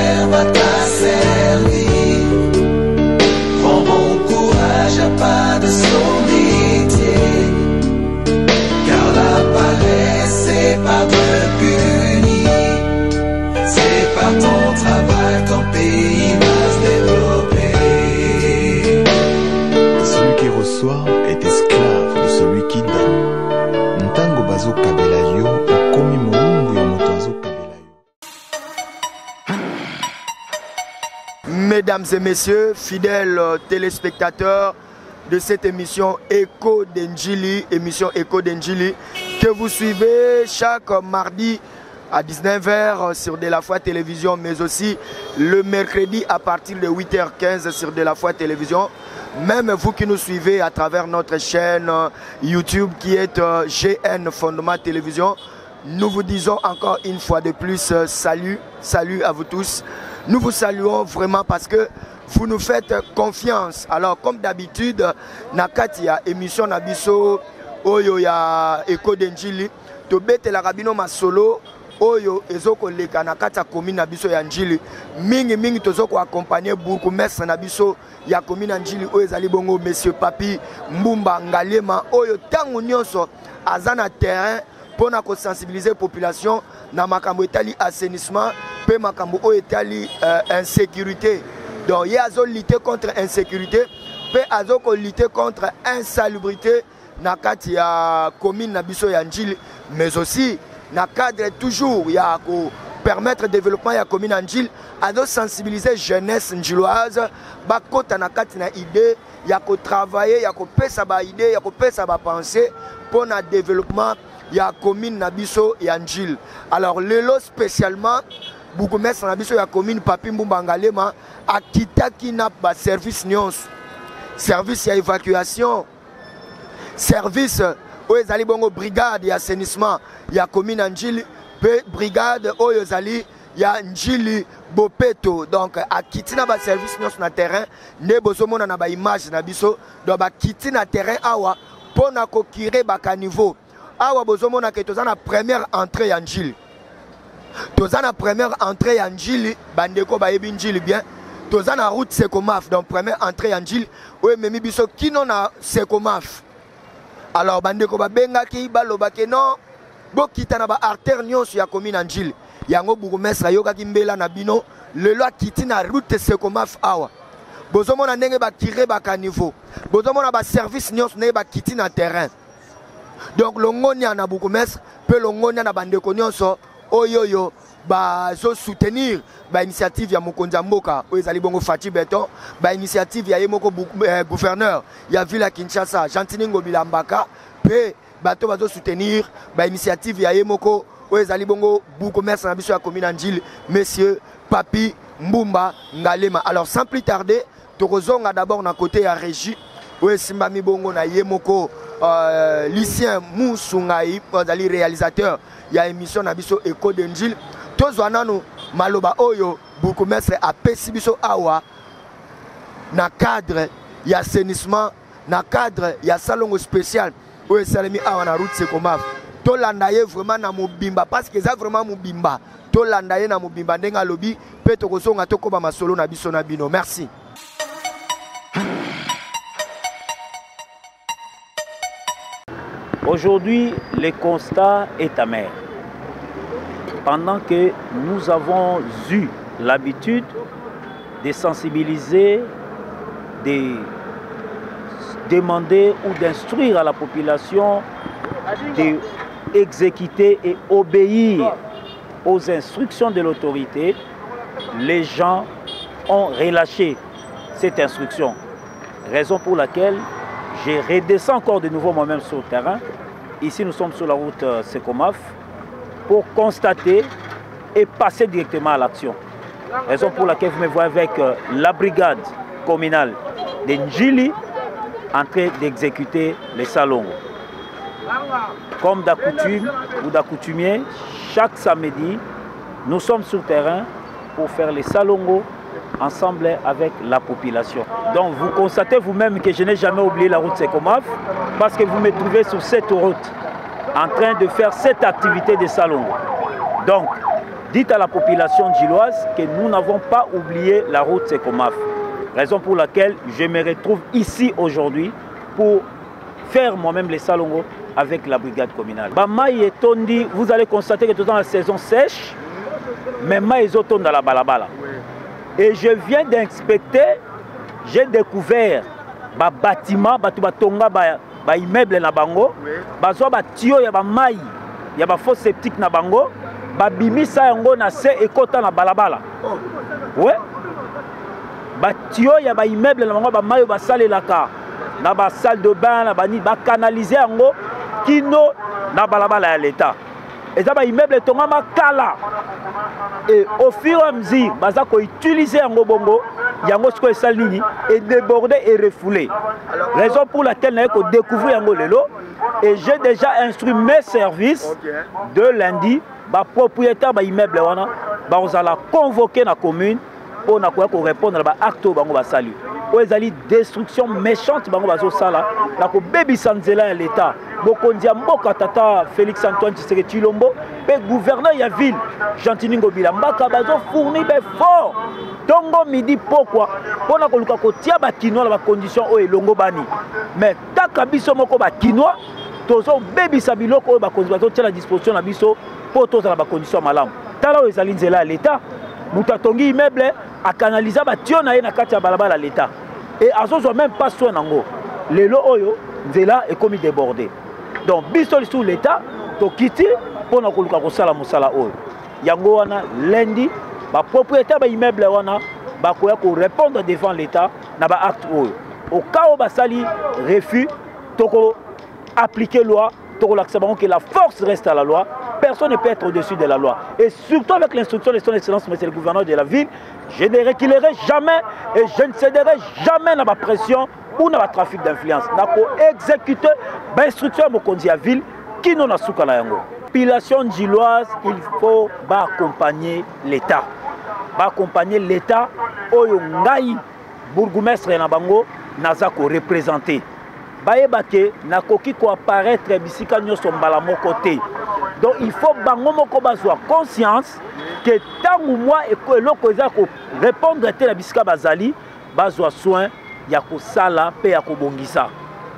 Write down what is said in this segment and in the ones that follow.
terre va t'asservir. Prends bon courage, à pas de son métier. Car la paresse, c'est pas te punir. C'est par ton travail, ton pays va se développer. Celui qui reçoit est esclave de celui qui donne. Ntango bazo kabela yo, okomi moumbu ya moto azo kabela yo. Mesdames et messieurs, fidèles téléspectateurs de cette émission Écho d'Injili, que vous suivez chaque mardi à 19h sur De La Foi Télévision, mais aussi le mercredi à partir de 8h15 sur De La Foi Télévision. Même vous qui nous suivez à travers notre chaîne YouTube qui est GN Fondement Télévision, nous vous disons encore une fois de plus salut à vous tous. Nous vous saluons vraiment parce que vous nous faites confiance. Alors comme d'habitude, nakati ya émission nabiso oyo ya Écho d'Injili, to bete la rabino masolo oyo ezoko leka nakati ya commune nabiso ya Njili. Mingi tozoko accompagner beaucoup mestre nabiso ya commune ya Njili oyo ezali bongo monsieur Papi Mbumba Ngalema oyo tango nyonso azana terrain pona ko sensibiliser population na makambo etali assainissement pe makambo oyo etali insécurité. Donc il y a lutter contre insécurité, pe azoko lutter contre insalubrité na kati ya commune na biso ya Njili, mais aussi na cadre toujours il y a ko permettre le développement ya commune ya Njili, azo sensibiliser jeunesse njiloise ba kota na kati na idée ya ko travailler, ya ko pesa ba idée, ya ko pesa ba pensée pour na développement ya commune na biso ya Njili. Alors lelo spécialement Bougumestre na biso ya commune Papi Mbumba Ngalema akitaki na ba service nyonso, service ya évacuation, service oyo ezali bongo brigade ya assainissement ya commune Njili, pe brigade oyo ezali ya Njili Bopeto. Donc akiti na ba service nyonso na terrain ne bozomona na ba image na biso, donc ba kiti na terrain awa pona ko kire ba caniveau awa bozomona ke tozana première entrée ya Njili. Tozana première entrée ya Njili, bandeko ba yebi Njili bien. Tozana route Sekomaf, donc première entrée ya Njili, oye memi biso kino na Sekomaf. Alors bandeko ba benga ki baloba ke non, bo kita na ba artère nyonso ya commune Njili. Yango bourgmestre yoka ki mbela na bino, lelo akiti na route Sekomaf awa. Bozomona ndenge ba kire ba caniveau. Bozomona ba service nyonso ne ba kiti na terrain. Donc longonia na bourgmestre, pe longonia na bandeko nyonso oyoyo ba zo soutenir ba initiative ya Mokonza Mboka oyo ezali bongo Fati Beton, ba initiative ya yemoko gouverneur ya ville ya Kinshasa Gentini Ngobila Mbaka, pe bato bazo soutenir ba initiative ya yemoko oyo ezali bongo bourgmestre na biso ya commune Njili monsieur Papi Mbumba Ngalema. Alors sans plus tarder, tokozonga d'abord na côté ya régie oyo simbami bongo na yemoko Lucien Moussoungaï, ezali réalisateur ya émission na biso Écho d'Injili. Tozwa nanu maloba oyo bourgmestre apesi biso awa na cadre ya assainissement, na cadre ya salongo spécial oyo esalemi awa na route Sekomaf. Tolanda ye vraiment na mobimba parce que eza vraiment mobimba. Tolanda ye na mobimba ndenga lobi pe tokozonga tokoba masolo na biso na bino. Merci. Aujourd'hui, le constat est amer. Pendant que nous avons eu l'habitude de sensibiliser, de demander ou d'instruire à la population d'exécuter et obéir aux instructions de l'autorité, les gens ont relâché cette instruction. Raison pour laquelle je redescends encore de nouveau moi-même sur le terrain. Ici, nous sommes sur la route Sekomaf pour constater et passer directement à l'action. Raison pour laquelle vous me voyez avec la brigade communale de Njili en train d'exécuter les salons. Comme d'accoutume ou d'accoutumier, chaque samedi, nous sommes sur le terrain pour faire les salongos ensemble avec la population. Donc vous constatez vous-même que je n'ai jamais oublié la route Sekomaf parce que vous me trouvez sur cette route en train de faire cette activité de salon. Donc dites à la population djiloise que nous n'avons pas oublié la route Sekomaf. Raison pour laquelle je me retrouve ici aujourd'hui pour faire moi-même les salongo avec la brigade communale. Maï et Tondi, vous allez constater que tout dans la saison sèche, mais Maï et Zoton dans la balabala. Et je viens d'inspecter, j'ai découvert un bâtiment, un immeuble na bango, un tuyau, il y a un maï, il y a un fosse septique na bango, un bimisa yango na se et kota na balabala. Ouais. Un tuyau, il y a un immeuble na bango, un maï, un salle et la car. Na ba salle de bain, na ba canaliser yango kino na balabala ya l'État. Et ça ba immeuble tongama kala. Et au fur et à mesure, baza ko utiliser yango bongo, yango siko esal nini et déborder et refouler. Raison pour laquelle na ko découvrir yango lelo et j'ai déjà instruit mes services de lundi ba propriétaire ba immeuble wana ba ozala convoquer na commune pour na ko répondre ba acte bango ba salut. Ou ezali destruction méchante bango bazo sala na ko baby sanzela ya l'État. Bokondia mboka tata Félix Antoine Tshisekedi Tshilombo pe gouverneur ya ville Jean-Tini Ngobila Mbaka bazo fournir be fort tongo midi pourquoi pona ko luka ko tia ba kinoa na ba condition o elongo bani mais taka biso moko ba kinoa tozo baby sa biloko o ba konzi bazo tia la disposition na biso po toza na ba condition malamu tala o ezali nzela ya l'État mutatongi immeuble a canaliser ba tio na ye na kati ya balabala l'État et azozo même pas soin nango lelo oyo nzela est comme débordé. Donc biso sous l'État to kiti pona ko luka ko sala musala oyo yango wana lundi ba propriétaire ba immeuble wana ba ko répondre devant l'État na ba acte oyo au cas où ba sali refus toko appliquer loi toko l'accepter que la force reste à la loi. Personne ne peut être au-dessus de la loi. Et surtout avec l'instruction de son excellence, monsieur le gouverneur de la ville, je ne reculerai jamais et je ne céderai jamais dans ma pression ou dans le trafic d'influence. Je vais exécuter l'instruction de la ville qui nous a soukala yango. Population djiloise, il faut accompagner l'État. Accompagner l'État, oyo ngai bourgmestre na bango nazako représenter. Baebake na koki ko apparaître bisika nyoso mbala moko te. Donc il faut bango moko bazwa conscience que tant ou moi et loko za ko répondre à la bisika bazali bazwa soin ya ko sala pe ya ko bongisa.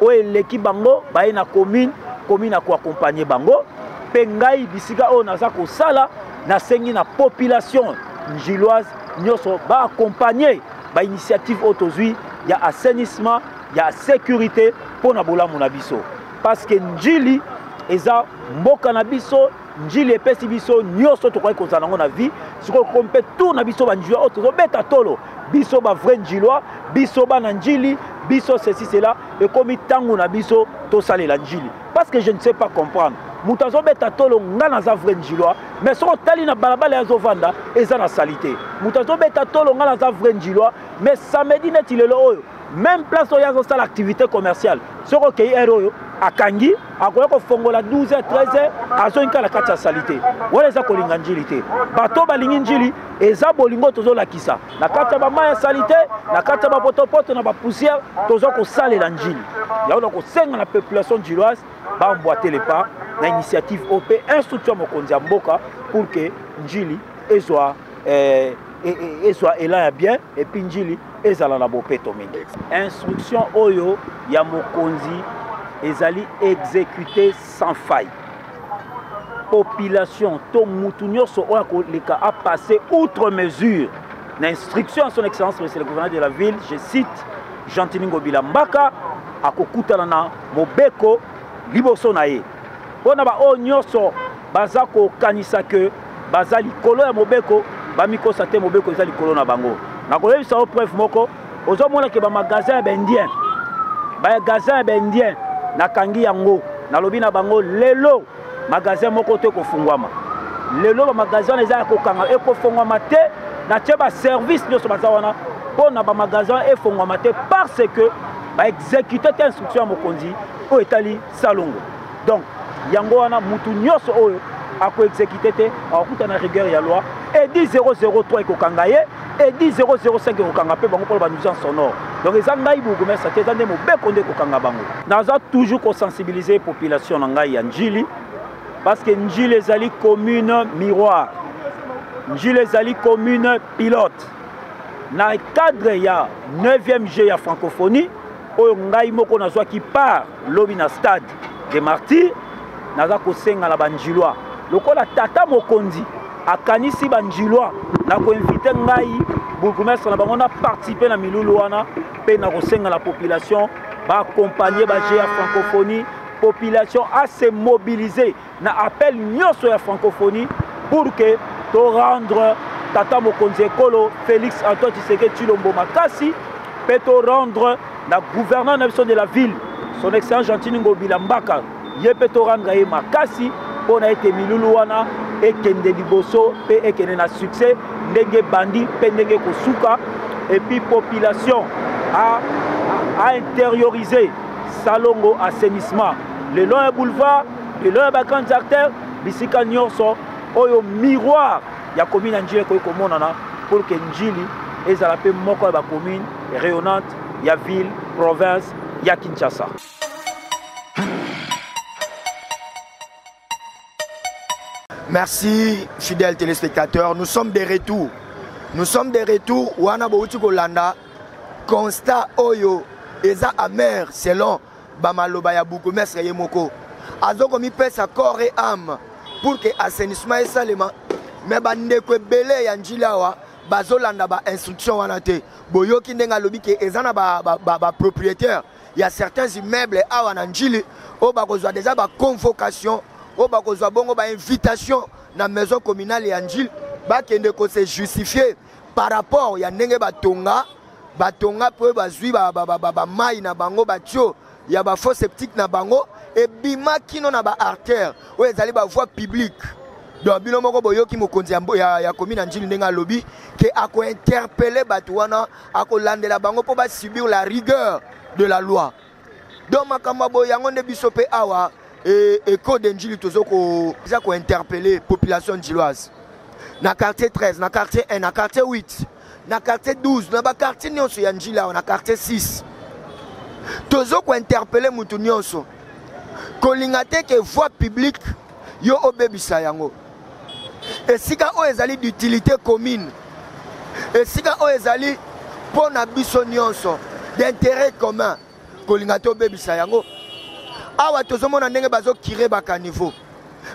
O eleki bango baye na commune a ko accompagner bango pe ngai bisika o naza ko sala na sengi na population djiloise nyoso ba accompagner ba initiative autozui ya assainissement ya sécurité pour na bola mona biso parce que njili eza mboka na biso njili epesi biso nyoso to kwa kozana na vie siko kompe tout na biso banjua oto beta tolo biso ba vrai njilwa biso ba na njili biso ceci cela et comme tango na biso to salela njili parce que je ne sais pas comprendre mutazo beta tolo ngana za vrai njilwa mais soko tali na balabala ya zovanda eza na salité mutazo beta tolo ngana za vrai njilwa mais samedi neti lelo oyo même place où il y a l'activité commerciale. Ce qui est héros, à Kangi, à Fongola 12h, 13h, à Zonka la Katia Salité. Où est-ce qu'on a ngilité? Bateau balingili, et Zabolingo tozo la kisa. La Katia Bamaya Salité, la Katia Bapotopoto, na poussière, tozo ko sale l'angili. Il y a donc 5 la population djiloise, va emboîter les pas, l'initiative OP, instruction Mokonzi Mboka, pour que Njili soit là bien, et puis Njili ezala na bopeto mingi. Instruction oyo ya mokonzi ezali exécuté sans faille. Population to mutu nyonso oyo akoleka a passé outre mesure. L'instruction à son excellence monsieur le gouverneur de la ville, je cite Jean-Tini Ngobila Mbaka akokutana na mobeko liboso na ye. Pona ba o nyonso baza ko kanisa ke baza likolo ya mobeko bamikosa te mobeko eza likolo na bango. Na koyebisa o preuve moko ozomona ke ba magasin bendien na kangi yango na lobi na bango lelo magasin moko te ko fungwama lelo ba magasin eza ko kanga e ko fungwama te na tie ba service nyoso bazawana pona ba magasin e fungwama te parce que ba exécuter te instruction mokonzi o etali salongo. Donc yango wana mutu nyoso oyo ako exécuter te akuta na rigueur ya loi et 10003 ko kangaye et 10005 ko kanga pe bango pour ba nuisance sonore. Donc les ngai bougoumer ça te tande mo be konde ko kanga bango. Naza toujours ko sensibiliser population na ngai ya Njili parce que Njili ezali commune miroir. Njili ezali commune pilote. Na cadre ya 9e G ya francophonie, oyo ngai moko nazwa ki part lobi na stade de Martyrs, naza kosenga la banjilwa. Lokola tata mokonzi akanisi banjilwa na ko inviter ngai bourgmestre na bango na participer na milulu wana pe na kosenga la population ba accompagner ba G ya francophonie, population à se mobiliser na appel nyonso ya francophonie pour que to rendre tata mokonzi ekolo Félix Antoine Tshisekedi Tshilombo makasi pe to rendre la gouverneur de la ville son excellence Jean Ngobila Mbaka ye pe to rendre ye makasi pour na ete milulu wana ekende liboso pe ekende na succès ndenge bandi pe ndenge kosuka et puis population a intériorisé salongo assainissement le long un boulevard le long un grand acteur bisika nyonso oyo miroir ya commune Njili ko komonana pour que Njili ezala pe moko ya ba commune rayonnante ya ville province ya Kinshasa. Merci fidèles téléspectateurs, nous sommes de retour. Nous sommes de retour wana bouti kolanda constat oyo eza amer selon bamaloba ya bourgmestre yemoko. Azoko mi pesa corps et âme pour que assainissement esalema mais bandeko ebele ya Njili awa bazolanda ba instruction wana te. Boyoki ndenga lobi ke ezana ba propriétaire il y a certains immeubles awa na Njili o bakozwa déjà ba convocation o bakozwa bongo ba invitation na maison communale ya Njili bakende ko se justifier par rapport ya ndenge batonga po bazwi ba mai na bango batio ya ba fosse septique na bango et bima kino na ba artère o ezali ba voie publique. Donc bino moko boyoki mokonzi ya commune Njili ndenga lobi ke ako interpeller batu wana ako landela bango po ba subir la rigueur de la loi. Donc makamba boyango nde biso pe awa Écho de Njili tozoko déjà ko interpeller population njiloise. Na quartier 13, na quartier 1, na quartier 8, na quartier 12, na ba quartier nyonso ya Njili na quartier 6. Tozoko interpeller mutu nyonso. Kolinga te ke voie publique yo obebisa yango. Esika o ezali d'utilité commune. Esika o ezali pona biso nyonso d'intérêt commun. Kolinga te obebisa yango. Awa tozomona ndenge bazo kire ba caniveau.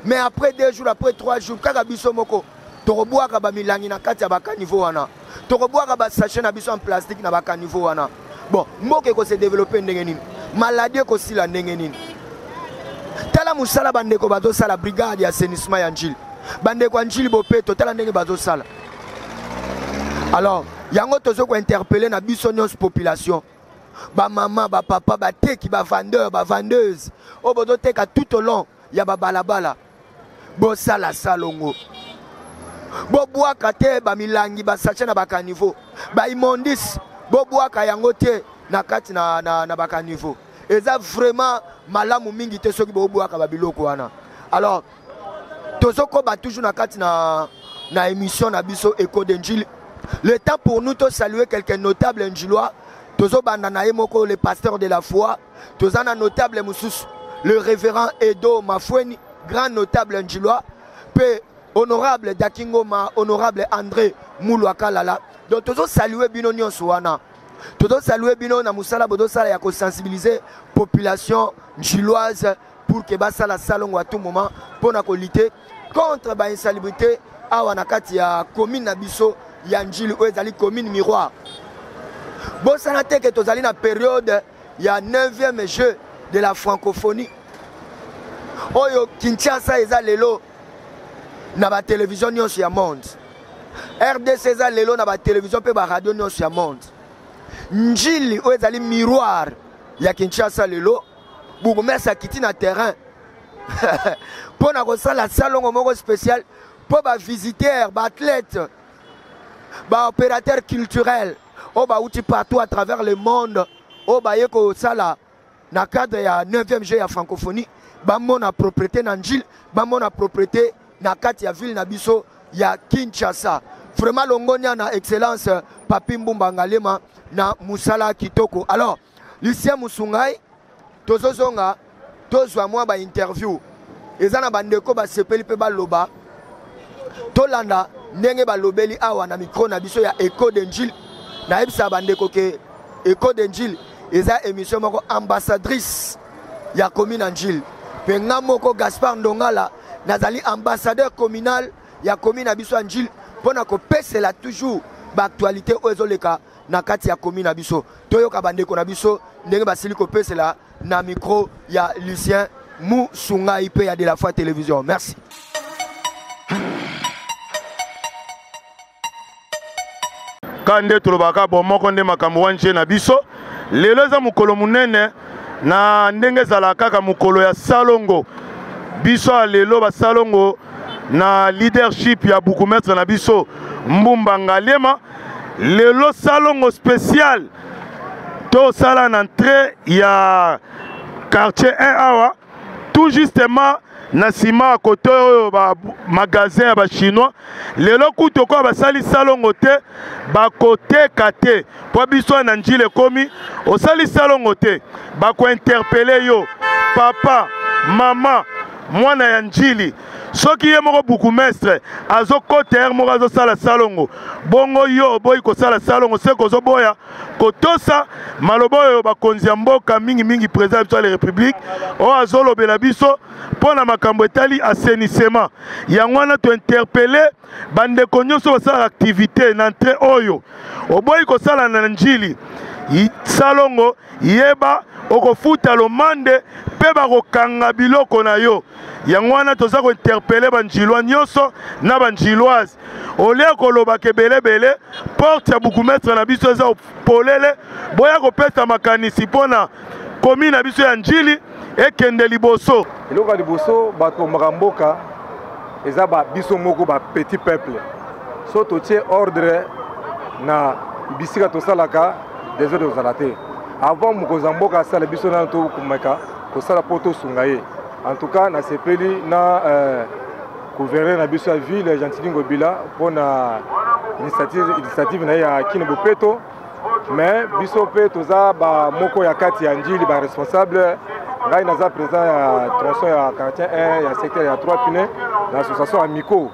Mais après 2 jours, après 3 jours, kaka biso moko tokobwaka ba milangi na kati ya ba caniveau wana. Tokobwaka ba sachet na biso en plastique na ba caniveau wana. Bon, mboke ko se développer ndenge nini? Maladie ko sila ndenge nini? Tala musala bandeko bazo sala brigade ya assainissement ya Njili. Bandeko Njili bopeto tala ndenge bazo sala. Alors, yango tozo ko interpeller na biso nyonso population. Ba maman, ba papa, ba teki, ba vendeur, ba vendeuse. O bodo teka tout au long ya ba balabala. Bo sala salongo. Bo boaka te ba milangi ba sachet na ba caniveau. Ba immondice bo boaka yango te na kati na ba caniveau. Eza vraiment malamu mingi te soki bo boaka ba biloko wana. Alors tozoko ba toujours na kati na émission na biso Écho de Njili. Le temps pour nous de saluer quelques notables njilois. Tozo bandana moko le pasteur de la foi, tozana notable mususu, le révérend Edo Mafweni, grand notable njilois, pe honorable Dakingoma, honorable André Moulwakalala. Donc tozo saluer bino nyonso wana. Tozo saluer bino na musala bodo sala ya ko sensibiliser population njiloise pour que basala salongo à tout moment pour na ko lutter contre ba insalubrité awa na kati ya commune na biso ya Njili o ezali commune miroir. Bon, ça n'a été que tozali na période, il y a 9e jeu de la francophonie. Oyo Kinshasa eza lelo na ba télévision nyonso ya monde. RDC eza lelo na ba télévision pe ba radio nyonso ya monde. Njili oyo ezali miroir ya Kinshasa lelo. Bourgmestre akiti na terrain. Po na kosala salongo moko spécial po ba visiteurs, ba athlètes, ba opérateurs culturels. Oh bah outi partout à travers le monde. Oh bah yeko sala na cadre ya 9e G ya francophonie. Ba mona propriété na Njili, ba mona propriété na kati ya ville na biso ya Kinshasa. Vraiment longonia na excellence Papi Mbumba Ngalema na musala kitoko. Alors, Lucien Musungai tozozonga tozwa mwa ba interview. Ezana bandeko ba sepeli pe ba loba. Tolanda ndenge balobeli awa na micro na biso ya Echo de Njili na yebisa bandeko ke Echo de Njili eza émission moko ambassadrice ya commune Njili pe nga moko Gaspard Ndongala nazali ambassadeur communal ya commune na biso Njili pona ko pesela toujours ba actualité o ezoleka na kati ya commune na biso toyoka bandeko na biso ndenge basili ko pesela na micro ya Lucien Musungai pe ya de la foi télévision. Merci. Kande tulobaka bomoko nde makambo wanje na biso lelo eza mukolo munene na ndenge zala kaka mukolo ya salongo biso lelo ba salongo na leadership ya bukumetre na biso Mbumba Ngalema lelo salongo spécial to sala na entrée ya quartier 1 awa tout justement na sima à côté ba magasin ba chinois lelo kuto ko basali salongo te ba côté kate po biso na Njili komi o sali salongo te ba ko interpeller yo papa mama mwana ya Njili soki ye moko bukumestre azo koter moko azo sala salongo bongo yo boy ko sala salongo se ko zo boya kotosa malobo yo bakonzi ya mboka mingi président de la République o azo lobela biso pona makambo etali assainissement yango wana to interpeller bandeko nyonso basala activité na entrée oyo o boy ko sala na Njili salongo yeba okofuta lomande pe bakokanga biloko na yo yango wana toza ko interpeller banjilwa nyonso na banjiloise olia koloba ke belebele porte ya bukumetre na biso eza polele boya kopesa makanisi pona komi na biso ya Njili ekende liboso eloko ya liboso bato makamboka eza ba biso moko ba petit peuple so totie ordre na bisika tosalaka désordre ozala te avant mokonzi mboka asala biso na to kumeka kosala poto sungaye en tout cas na sepeli na gouverneur na biso ya ville Gentili Ngobila pona initiative na ya kine bopeto mais biso pe toza ba moko ya kati ya Njili ba responsable ngai naza président ya tronçon ya quartier 1 ya secteur ya 3 pine na association Amico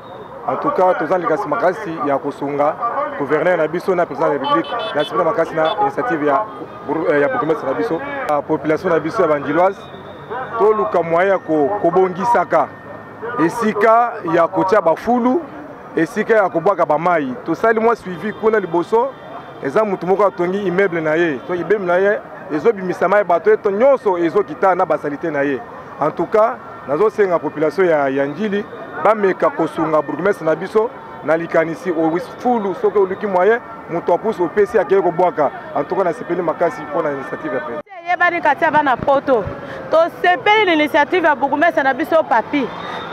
en tout cas toza likasi makasi ya kosunga gouverneur na biso na président de la République na sipela makasi na initiative ya bourgmestre na biso la population na biso ya banjiloise to luka moya kobongisaka esika ya kotia bafulu esika ya kobwaka bamai tosali mwa suivi kuna liboso eza mutu moko atongi immeuble na ye to immeuble na ye ezobimisa mai bato eto nyonso ezokita na basalite na ye en tout cas nazosenga population ya Njili bameka kosunga bourgmestre na biso na likanisi fulu soki oluki moyen mutu apusi opesi akeye kobwaka en tout cas na sepeli makasi mpona initiative ya président yebani kati ya bana poto tosepeli l'initiative ya bourgmestre na biso papi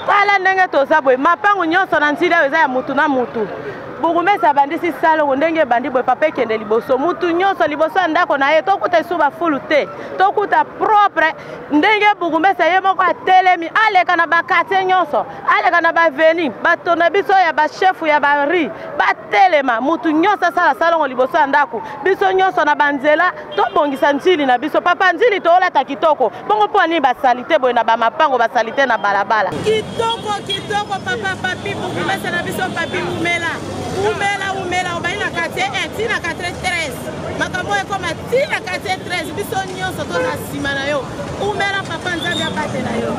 tala ndenge toza boye mapango nyonso na Njili eza ya mutu na mutu bourgmestre abandisi salongo ndenge ebandi boye papa ekende liboso mutu nyonso liboso ya ndako na ye tokuta esu bafulu te tokuta propre ndenge bourgmestre ye moko atelemi aleka na bakartier nyonso aleka na baveni bato na biso ya bashefu ya bari batelema mutu nyonso asala salongo liboso ya ndako biso nyonso na banzela tobongisa Njili na biso papa Njili toolata kitoko bongo mpo ani basalite boye na bamapango basalite na balabala kitoko papa papi bourgmestre na biso papi umela obali na quartier 1 ti na quartier 13 makambo ekoma ti na quartier 13 biso nyonso toza nsima na yo umela papa Nzambe abate na yo.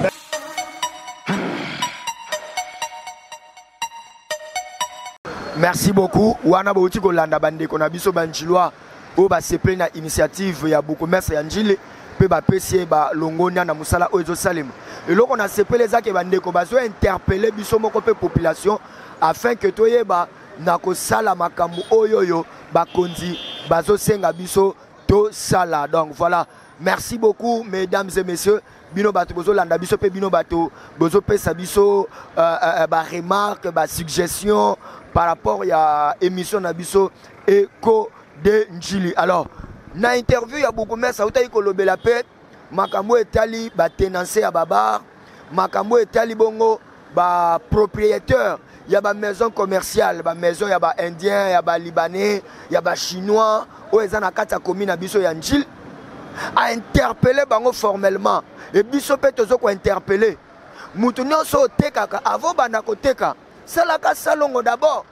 Merci beaucoup wana bauti kolanda bandeko na biso banjilwa oyo basepeli na initiative ya bourgmestre ya Njili pe bapesi balongonia na musala oyo ezosalema eloko na sepeli ezake bandeko bazo interpeller biso moko pe population afin que toyeba na kosala makambo oyoyo bakonzi bazosenga biso to sala. Donc voilà, merci beaucoup mesdames et messieurs bino bato bozo landa biso pe bino bato bozo pesa biso ba remarque ba suggestion par rapport ya émission na biso Echo de Njili. Alors na interview ya bourgmestre utai kolobela pe makambo etali ba tenancier ya babar makambo etali bongo ba propriétaire ya ba maison commerciale ba maison ya ba indien ya ba libanais ya ba chinois o ezana kata commune na biso ya Njili a interpeller bango formellement et biso pe tozo ko interpeller mutu nyonso otekaka avant banda koteka salaka salongo d'abord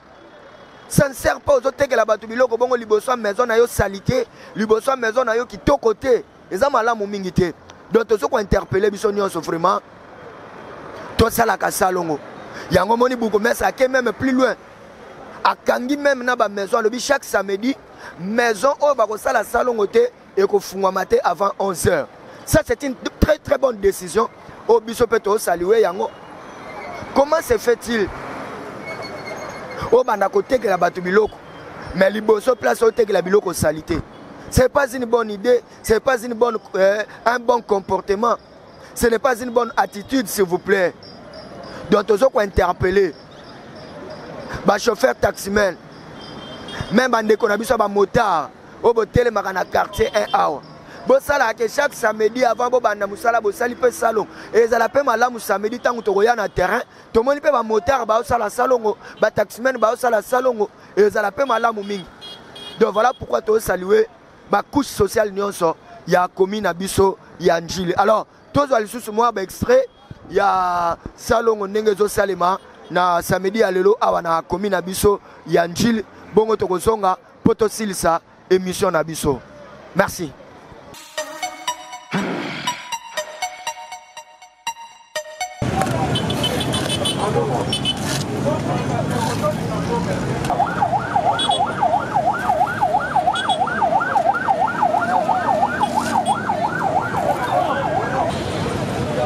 Ça ne sert pas aux autres que la batubiloko bongo liboso maison na yo salité, liboso maison na yo qui to côté. Eza malamu mingi te. Donc to so ko interpeller biso nyonso vraiment. To sala ka salongo. Yango moni buko mais ça même plus loin. A kangi même na ba maison le chaque samedi maison o ba ko sala salongo te et ko fungwa maté avant 11h. Ça c'est une très très bonne décision. Au biso peto saluer yango. Comment se fait-il? Au banda côté que la batubiloko. Mais liboso place au que la biloko salité. C'est pas une bonne idée, c'est pas une bonne un bon comportement. Ce n'est pas une bonne attitude s'il vous plaît. Donc tous ceux qui interpeller ba chauffeur taximan même bande ko na biso ba motard au botel makana quartier 1A. Bo sala que chaque samedi avant bo banda musala bo sali pe salon et za la pe malamu samedi tangu to koya na terrain to moni pe ba motard ba sala salongo ba taximan ba sala salongo et za la pe malamu mingi. Donc voilà pourquoi to saluer ba couche sociale nyonso ya commune na biso ya Njili. Alors tous ali sous moi ba extrait ya salongo ndenge zo salema na samedi ya lelo awa na commune na biso ya Njili bongo to kozonga poto silisa émission na biso. Merci.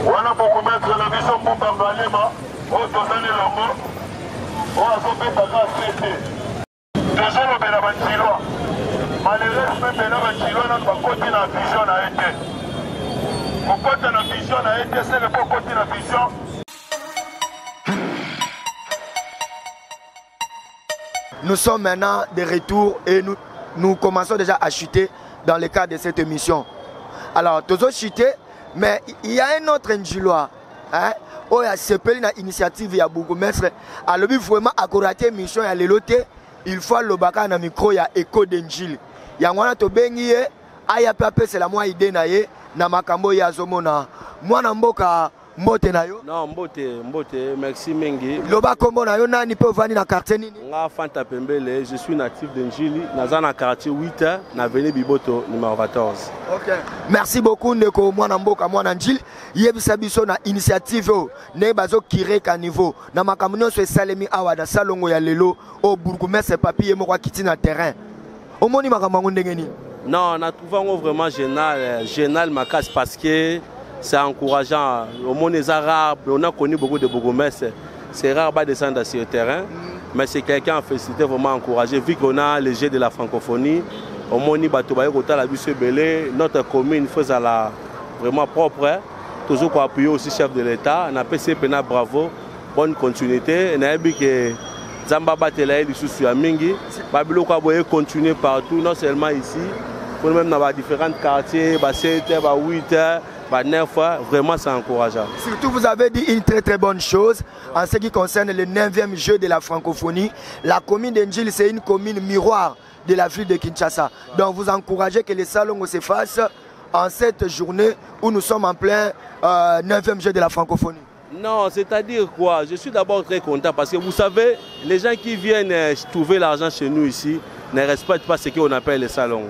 Voilà pour mettre la mission pour Tambalema, au Tozane Lambo, au Azopeta Kasete. Toujours le Bélabanchilo. Malheureusement, Bélabanchilo n'a pas côté la vision à été. Au côté la vision a été, c'est le bon côté la vision. Nous sommes maintenant de retour et nous commençons déjà à chuter dans le cadre de cette émission. Alors, tous autres chuter, mais il y a un autre Njilois, hein, où il y a une initiative, il y a beaucoup de maîtres. Alors, vraiment, à courater mission, il y a l'éloté, il faut le baka na micro, il y a écho d'Njili. Il y a un autre bengi, aya pape, c'est la moi idée naie, na makambo ya zomona. Moi, na mboka, mbote na yo? Non, mbote, merci Mengi. Loba kombo na yo nani peut venir na quartier nini? Nga Fanta Pembele, je suis natif de Njili, naza na quartier 8, na Avenue Biboto, numéro 14. Ok. Merci beaucoup ndeko mwana mboka mwana Njili. Yebisa biso na initiative ne bazo kire ka niveau. Na makambo nyonso esalemi awa na salongo ya lelo au bourgmestre papier moko kiti na terrain. Omoni makambo ndenge ni? Non, on a trouvé vraiment génial ma casse parce que c'est encourageant. Au monde des Arabes, on a connu beaucoup de bourgmestres. C'est rare de descendre sur le terrain, mais c'est quelqu'un qui a félicité, vraiment encouragé. Vu qu'on a le jeu de la francophonie, au monde notre commune faisait la vraiment propre. Toujours pour appuyer aussi le chef de l'État. On a PCP, bravo, bonne continuité. On a vu que Zamba Batela est sous Mingi. Babilo Kaboye continue partout, non seulement ici, mais même dans différents quartiers, 7, 8. Vraiment c'est encourageant. Surtout vous avez dit une très très bonne chose en ce qui concerne le 9e jeu de la francophonie. La commune d'Njili c'est une commune miroir de la ville de Kinshasa. Donc vous encouragez que les salons se fassent en cette journée où nous sommes en plein 9e jeu de la francophonie. Non, c'est-à-dire quoi? Je suis d'abord très content parce que vous savez, les gens qui viennent trouver l'argent chez nous ici ne respectent pas ce qu'on appelle les salons.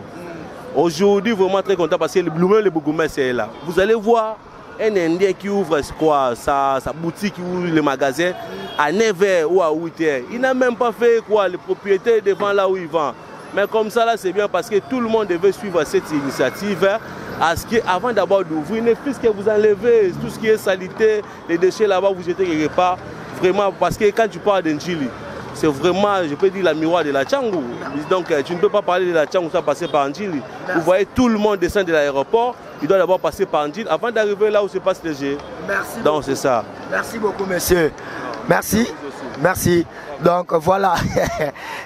Aujourd'hui, vraiment très content parce que le bourgmestre est là. Vous allez voir un Indien qui ouvre quoi, sa boutique ou le magasin à 9h ou à 8h. Il n'a même pas fait quoi, le propriétaire devant là où il vend. Mais comme ça, là, c'est bien parce que tout le monde devait suivre cette initiative. Avant d'abord d'ouvrir, puisque vous enlevez tout ce qui est salité, les déchets là-bas, vous jetez quelque part. Vraiment, parce que quand tu parles d'Njili, c'est vraiment, je peux dire, la miroir de la Tchangou. Donc tu ne peux pas parler de la Tchangou sans passer par Njili. Vous voyez tout le monde descend de l'aéroport, il doit d'abord passer par Njili avant d'arriver là où se passe le G. Merci. Donc c'est ça. Merci beaucoup monsieur. Merci. Merci. Donc voilà.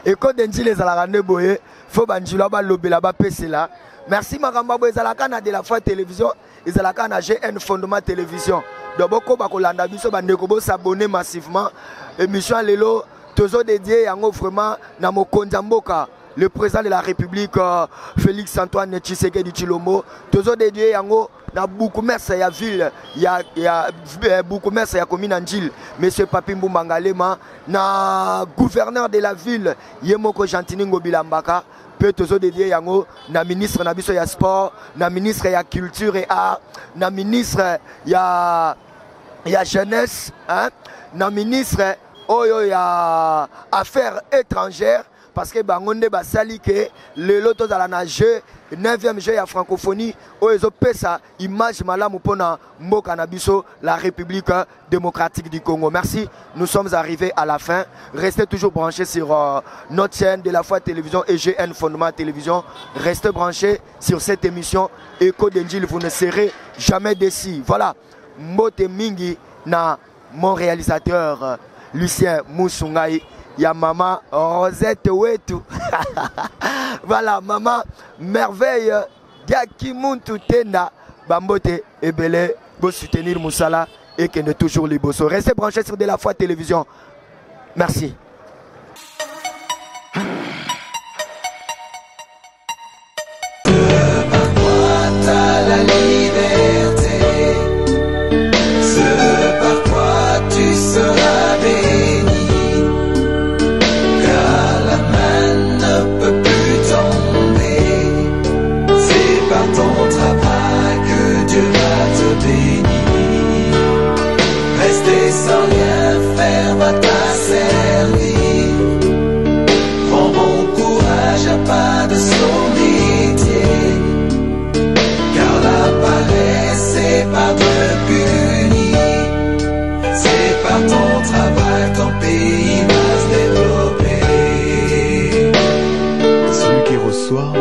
Écoute d'Njili les Alarane Boye, faut Banjilo ba lobé là-bas PC là. Merci Makambabo Ezalakana de la Foi Télévision, Ezalakana GN Fondement Télévision. Donc beaucoup bakolanda biso bandeko bo s'abonner massivement. Émission lelo toujours dédié yango vraiment na mokonza mboka, le président de la République Félix Antoine Tshisekedi Tshilombo. Toujours dédié yango na bourgmestre ya ville ya bourgmestre ya commune Njili monsieur Papi Mbumba Ngalema, na gouverneur de la ville Yemoko Jantiningo Bilambaka, peut toujours dédier yango na ministre na biso ya sport, na ministre ya culture et art, na ministre ya jeunesse, hein, na ministre oyo ya affaires étrangères, parce que bangonde basali ke le loto za la nage 9e jeu ya francophonie oyo pesa image malamu pona mboka na biso la République démocratique du Congo. Merci, nous sommes arrivés à la fin. Restez toujours branchés sur notre chaîne de la Foi Télévision et GN Fondement Télévision. Restez branchés sur cette émission Écho d'Njili, vous ne serez jamais déçus. Voilà, Mbote Mingi na mon réalisateur Lucien Moussungai. Ya maman Rosette Wetu. Voilà, maman merveille. Gaki Muntu Tena. Bambote Ebele. Pour soutenir Moussala et que ne toujours les bossos. Restez branchés sur De la Foi Télévision. Merci. La liberté, ce par quoi tu seras béni, car la main ne peut plus tomber, c'est par ton travail que Dieu va te bénir. Rester sans rien faire va t'asservir, prends bon courage à pas de son métier. C'est par Dieu puni, c'est par ton travail ton pays va se développer. Celui qui reçoit